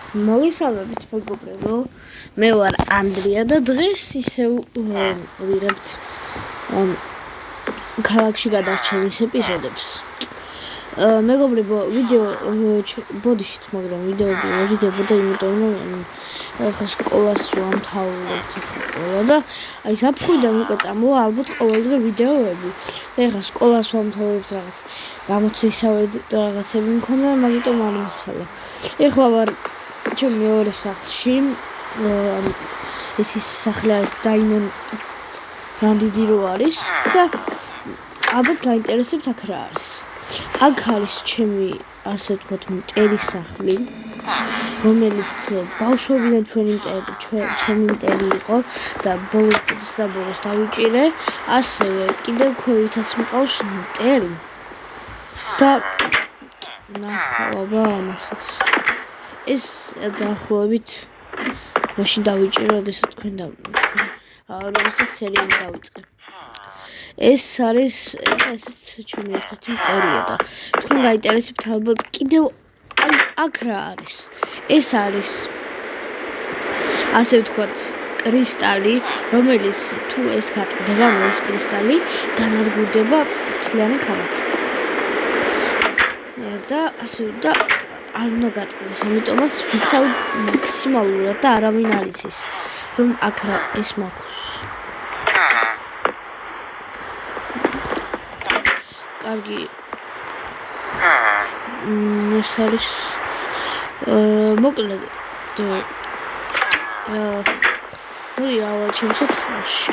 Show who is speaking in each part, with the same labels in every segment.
Speaker 1: მოგესალმებით მეგობრებო, მე ვარ ანდრია და დღეს ისევ ვიღებთ ქალაქში გადარჩენის ეპიზოდებს. მეგობრებო, ვიდეო ბოდიშით, მაგრამ ვიდეოები ვერ იდებოდა, იმიტომ რომ ახლა სკოლას ვამთავრებთ ხოლმე და აი საფრთხიდან უკვე წამოვა ალბათ ყოველდღე ვიდეოები. და ახლა სკოლას ვამთავრებთ რაღაც გამოცდისავე რაღაცები მქონდა, მაგიტომ არ მოსალა. ეხლა ვარ ჩემ მეორე სახლში, ეს ის სახლი დაიმონ დიდი რო არის და ალბათ გაინტერესებთ აქ რა არის. აქ არის ჩემი, ასე ვთქვათ, მტერი სახლი, რომელიც ბავშვობიდან ჩემი მტერი იყო და ბოლოს დავიჭირე. ასევე კიდევ ქვევითაც მყავს მტერი და ნახავ ამასაც. ეს დაახლოებით მაშინ დავიჭირე, როდესაც თქვენ როდესაც სერიალი დავიწყე. ეს არის ესეც ჩემი ერთ-ერთი მტერია და თქვენ გაინტერესებთ ალბათ კიდევ აქ რა არის. ეს არის, ასე ვთქვათ, კრისტალი, რომელიც თუ ეს გატყდება, ეს კრისტალი განადგურდება მთლიანი ქალაქი. და ასე და არ უნდა გატყდეს, ამიტომაც ვიცავ მაქსიმალურად და არავინ არ იცის, რომ აქ რა ეს მაქვს. კარგი. ეს არის მოკლედ ავალ ჩემს თვალში.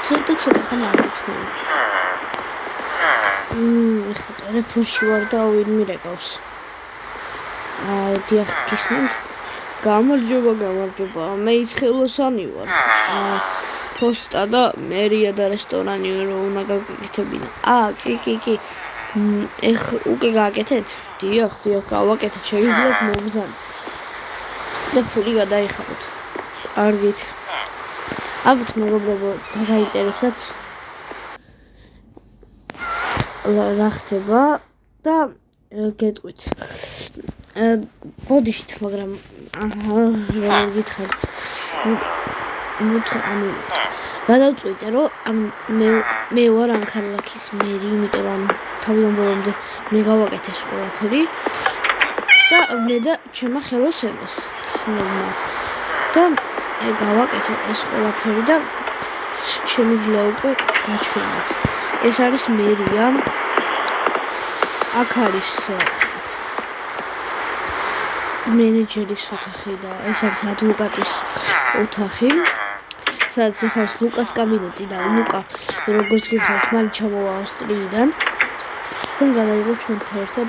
Speaker 1: ცოტა ხანი არ იქნება. ეხლა ტელეფონში ვარ და ვინმე რეკავს. დიახ, გისმენთ? გამარჯობა. მე ცხელოსანი ვარ. ფოსტა და მერია და რესტორანი რო უნდა გაგეკეთებინა. კი. უკვე გააკეთეთ? დიახ, გავაკეთეთ, შეგიძლიათ მოგზავნოთ. და ფული გადაიხადოთ. კარგით. ალბათ მეგობრებო, დაგაინტერესათ რა ხდება და გეტყვით. ბოდიშით, მაგრამ რა გითხართ? გადავწყვიტე, რომ მე ვარ ამ ქალაქის მერი, იმიტომ რომ თავიდან ბოლომდე მე გავაკეთე ეს ყველაფერი და მე და ჩემმა ხელოსებას ცნობმა და გავაკეთე ეს ყველაფერი და შემიძლია უკვე გაჩვენოთ. ეს არის მერია, აქ არის მენეჯერის ოთახი და ეს არის ადვოკატის ოთახი, სადაც ეს არის ლუკას კაბინეტი და ლუკა, როგორც გითხარით, მალე ჩამოვა ავსტრიიდან. და გადაიღო ჩვენთან ერთად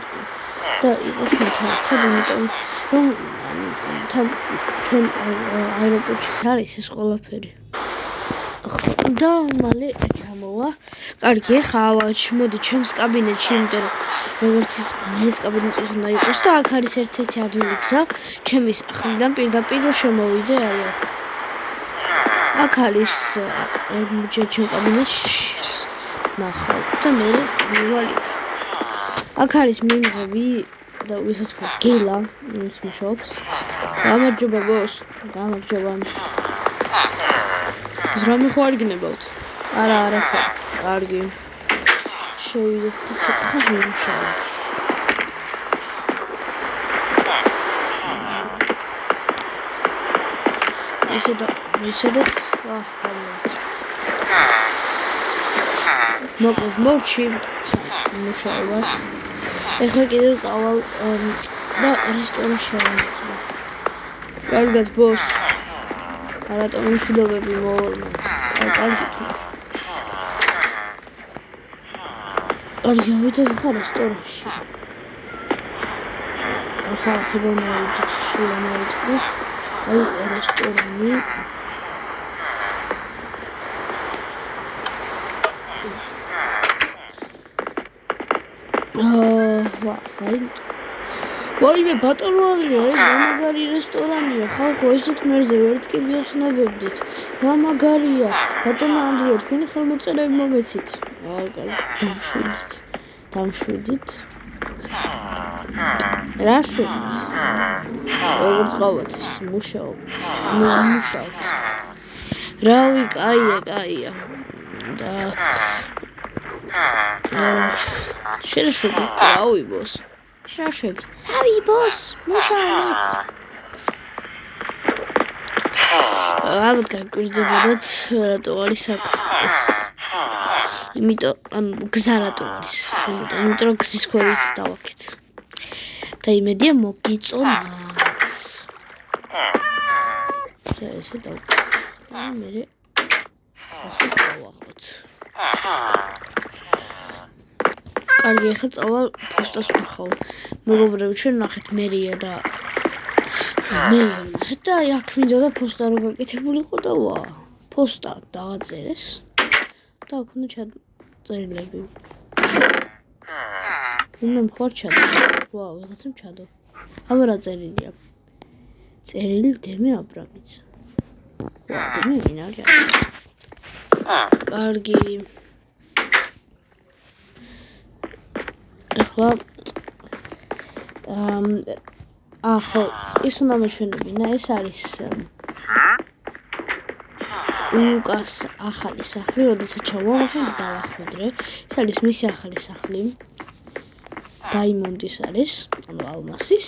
Speaker 1: და იყო ჩვენთან ერთად, იმიტომ რომ ჩვენ აეროპორტშიც არის ეს ყველაფერი. და მალე ჩამოვა. კარგი, ახლა მოდი ჩემს კაბინეტში, იმიტომ რომ როგორც ეს კაბინეტი უნდა იყოს და აქ არის ერთ-ერთი ადვილი გზა ჩემი სახლიდან პირდაპირ შემოვიდე აი აქ. აქ არის ჩემ კაბინეტში ნახავ და მე მივალ. აქ არის მიმღები და ვისაც ქვია გელა, ვინც მუშაობს. გამარჯობა ბოს, გამარჯობა. ზრამი ხო არ გნებავთ? არა ხო. კარგი. შევიდეთ და ცოტა ვიმუშაო. ისედაც მოკლედ მოვჩი მუშაობას. ეხლა კიდევ წავალ და რესტორანში ავიღო. კარგად ბოს. რატომ მშვიდობები მოვალ? კარგით. ავიდეთ ხა რესტორანში. ახლა ხებონავით სულამავით. აი რესტორანი. ვაიმე ბატონია, ეს მაგარი რესტორანია, ხალხო, ესეთ მერზე ვერც კი მიოცნებებდით. რა მაგარია, ბატონო ანდრია, თქვენი ხელმოწერები მომეცით. დამშვიდით. რა შვიდით? როგორც ყავთ ის მუშაობთ. რავი, კაია. და შეშვები, რავი ბოს. შეშვები. რავი ბოს, მუშაობთ. ალბათ გაგვირდებოდათ რატო არის აქ ეს. იმიტომ გზა რატო არის? იმიტომ გზის ქვევით დავაკეთ. და იმედია მოგიწონათ. ესე დავკეთე. მე ასე დავახოთ. კარგი, ახლა წავალ პოსტას ვახავ. მეგობრებო, ჩვენ ნახეთ მერია და და აქ მინდოდა პოსტა რო გაკეთებულიყო და პოსტა დააწერეს და აქ უნდა ჩაწერილები. მე მხარ ჩადო. ვიღაცამ ჩადო. აბა რა წერილია? წერილი დემე აბრამიძე. დემე ვინ არის? კარგი. ახლა ხო, ის უნდა მეჩვენებინა, ეს არის ლუკას ახალი სახლი, როდესაც ჩავაღებ და დავახვედრე. ეს არის მისი ახალი სახლი. დაიმონდის არის, ანუ ალმასის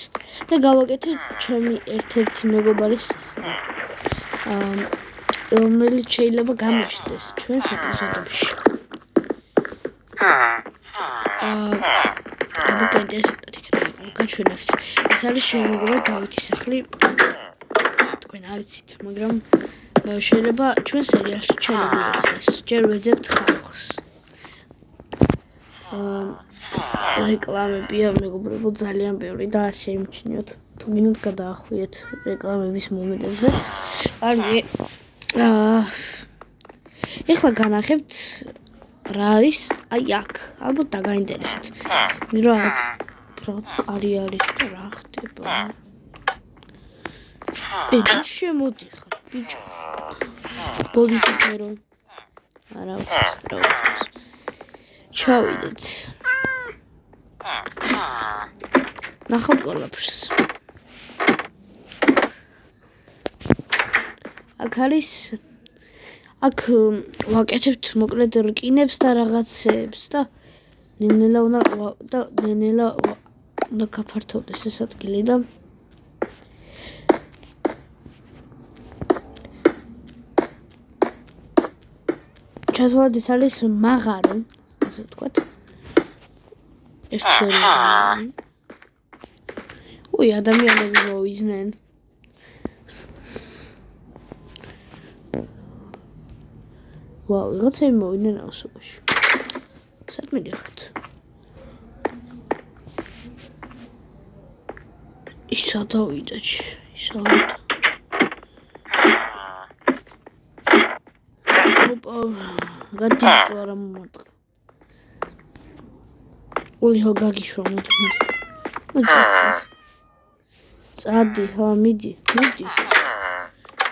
Speaker 1: და გავაკეთე ჩემი ერთ-ერთი მეგობარის სახლი. რომელიც შეიძლება გამოჩნდეს ჩვენს ეპიზოდებში. გაჩვენებთ. ეს არის ჩემი მეგობარი დავითის სახლი. თქვენ არიცით, მაგრამ შეიძლება ჩვენ სერიალში ჩავაგდეს. ჯერ ვეძებთ ხალხს. რეკლამებია მეგობრებო ძალიან ბევრი და არ შეიმჩნიოთ. თუ გინდათ გადაახვიეთ რეკლამების მომენტებზე. კარგი. ეხლა განახებთ რა არის აი აქ. ალბათ დაგაინტერესეთ. რაღაც კარი არის და რა ხდება. შემოდიხარ ბიჭო. ბოდიშოპერო. არა ჩავიდეთ. ნახავთ ყველაფერს. აქ არის აქ ვაკეთებთ მოკლედ რკინებს და რაღაცებს და ნენელა უნდა გაფართოვდეს ეს ადგილი და ჩათვალეთ ეს არის მაღარო, ასე ვთქვათ. ერთწლიანი. ადამიანები მოვიზნენ. ვიღაცები მოვიდნენ ავსობაში. სად მიდიხართ? ისა დავიდა. გადიჭო არა მომარტყა. ოლიჰო გაგიშვა მოდი. წადი, მიდი.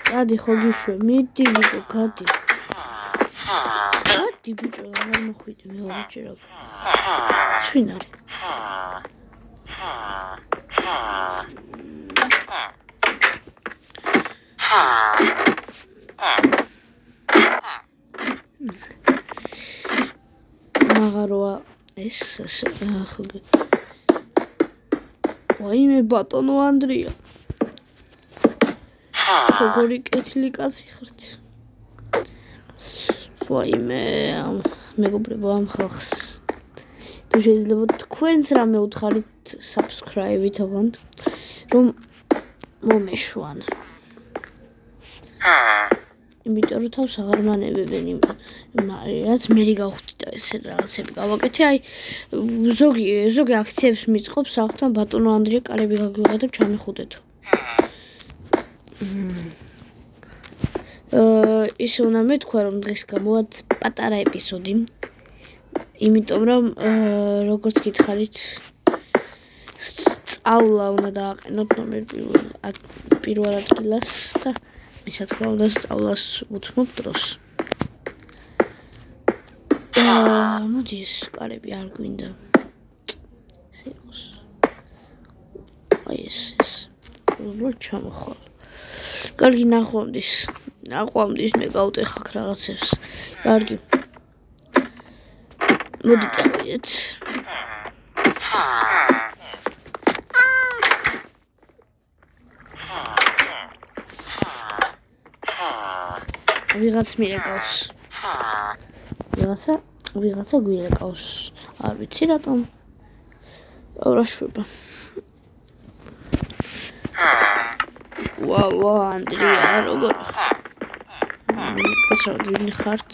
Speaker 1: წადი ხო გიშვე, მიდი ბიჭო, გადი. გადი ბიჭო, აღარ მოხვიდე მეორეჯერ. შინ არის? მაღაროა ეს ვაიმე ბატონო ანდრია. როგორი კეთილი კაცი ხართ. ვაიმე მეგობრებო ამ ხალხს თუ შეიძლება თქვენც რამე უთხარით subscribe-ით ოღონდ რომ მომეშვან. იმიტომ რომ თავს აღარ მანებებენ რაც მე გავხდი და ეს რაღაცები გავაკეთე. აი ზოგი აქციებს მიწყობს ახთან ბატონო ანდრია კარები გაგვიღადებ ჩამეხუდეთო. ისე უნდა მეთქვა რომ დღეს გამოვა პატარა ეპიზოდი. იმიტომ რომ როგორც გითხარით სწავლა უნდა დააყენოთ პირველ ადგილას და ისა თქმა უნდა სწავლას უთმობ დროს. მოდი ეს კარები არ გვინდა. ეს. უბრალოდ ჩამოხვალ. კარგი, ნახვამდის მე გავუტეხავ რაღაცებს. კარგი. მოდი წავიდეთ. ვიღაც მირეკავს. ვიღაცა გვირეკავს. არ ვიცი რატომ. რა შვება. ვა, ანდრია, როგორ ვინ ხართ?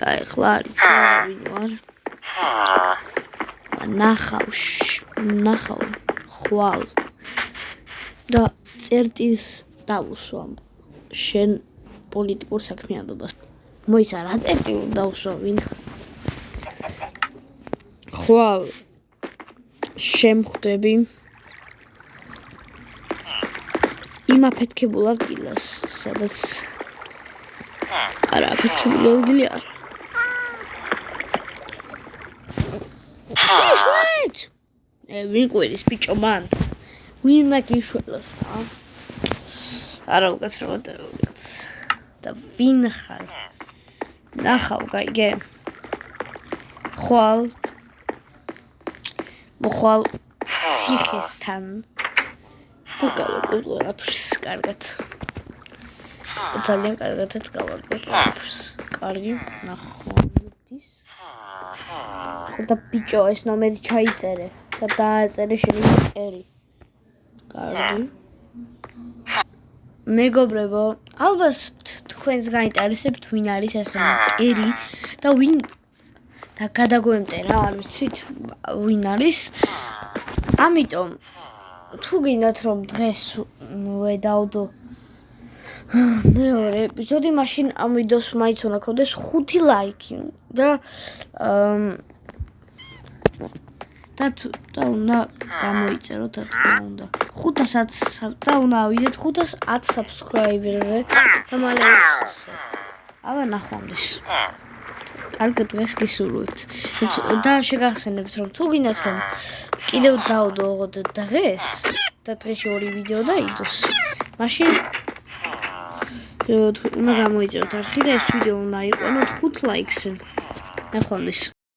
Speaker 1: აი, ხლა არის ვინ ვარ? ნახავ, ხვალ. და წერტილს დავუსვამ. შენ პოლიტიკურ საქმიანობას. მოიცა რა წერტილს დავუსვა ვინ ხარ? ხვალ შემხვდები იმ აფეთქებულ ადგილას, სადაც არა აფეთქებული ადგილი არა. შვეთ! ვინ ყვირის ბიჭო მან? ვინ მაგიშველოს რა? არა უკაცრავად და ვინ ხარ? ნახავ, გაიგე? მოხვალ ციხესთან. გავაკეთე ყველაფერს კარგად. ძალიან კარგადაც გავაკეთე ყველაფერს. კარგი, ნახვამდის. და ბიჭო, ეს ნომერი ჩაიწერე და დააწერე შენი მტერი. კარგი. მეგობრებო, ალბათ თქვენს გაინტერესებთ ვინ არის ეს მტერი და ვინ და გადაგვემტერა, არ ვიცით ვინ არის. ამიტომ თუ გინდათ რომ დღეს ვედავდო მეორე ეპიზოდი, მაშინ ამ ვიდეოს მაინც უნდა გქონდეს 5 ლაიქი და უნდა გამოიწეროთ რა თქმა უნდა 500 და უნდა ავიდეთ 510 subscriber-ზე და მალე აბა ნახვამდის კარგად დღეს გისურვებთ და შეგახსენებთ რომ თუ გინდათ რომ კიდევ დავდოთ დღეს და დღეში 2 ვიდეო დაიდოს მაშინ უნდა გამოიწეროთ არხი და ეს ვიდეო უნდა იყენოთ 5 ლაიქს ნახვამდის